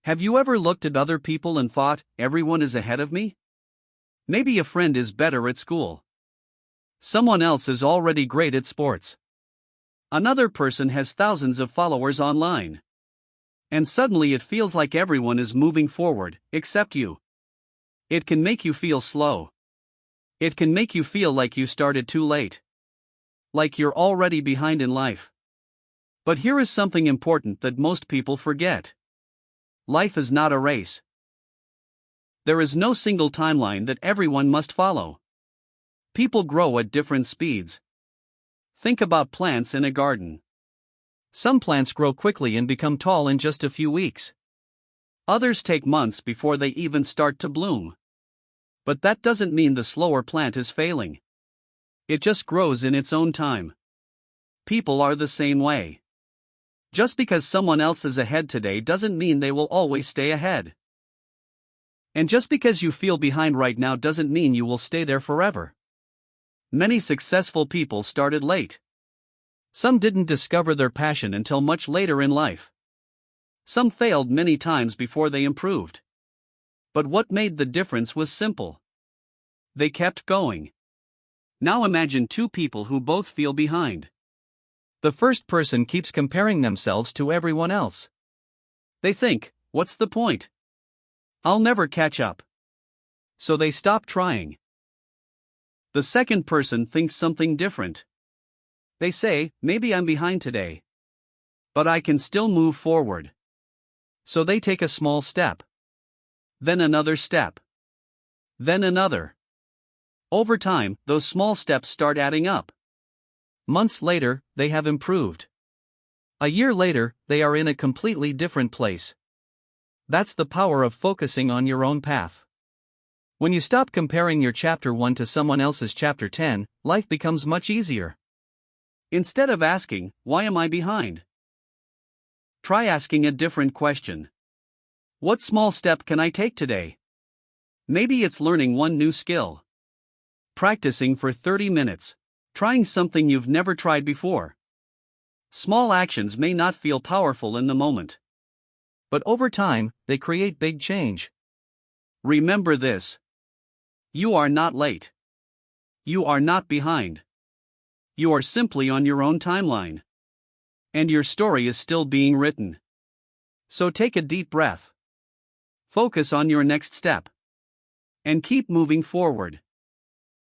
Have you ever looked at other people and thought, everyone is ahead of me? Maybe a friend is better at school. Someone else is already great at sports. Another person has thousands of followers online. And suddenly it feels like everyone is moving forward, except you. It can make you feel slow. It can make you feel like you started too late. Like you're already behind in life. But here is something important that most people forget. Life is not a race. There is no single timeline that everyone must follow. People grow at different speeds. Think about plants in a garden. Some plants grow quickly and become tall in just a few weeks. Others take months before they even start to bloom. But that doesn't mean the slower plant is failing. It just grows in its own time. People are the same way. Just because someone else is ahead today doesn't mean they will always stay ahead. And just because you feel behind right now doesn't mean you will stay there forever. Many successful people started late. Some didn't discover their passion until much later in life. Some failed many times before they improved. But what made the difference was simple. They kept going. Now imagine two people who both feel behind. The first person keeps comparing themselves to everyone else. They think, what's the point? I'll never catch up. So they stop trying. The second person thinks something different. They say, maybe I'm behind today. But I can still move forward. So they take a small step. Then another step. Then another. Over time, those small steps start adding up. Months later, they have improved. A year later, they are in a completely different place. That's the power of focusing on your own path. When you stop comparing your chapter 1 to someone else's chapter 10, life becomes much easier. Instead of asking, why am I behind? Try asking a different question. What small step can I take today? Maybe it's learning one new skill. Practicing for 30 minutes. Trying something you've never tried before. Small actions may not feel powerful in the moment. But over time, they create big change. Remember this. You are not late. You are not behind. You are simply on your own timeline. And your story is still being written. So take a deep breath. Focus on your next step. And keep moving forward.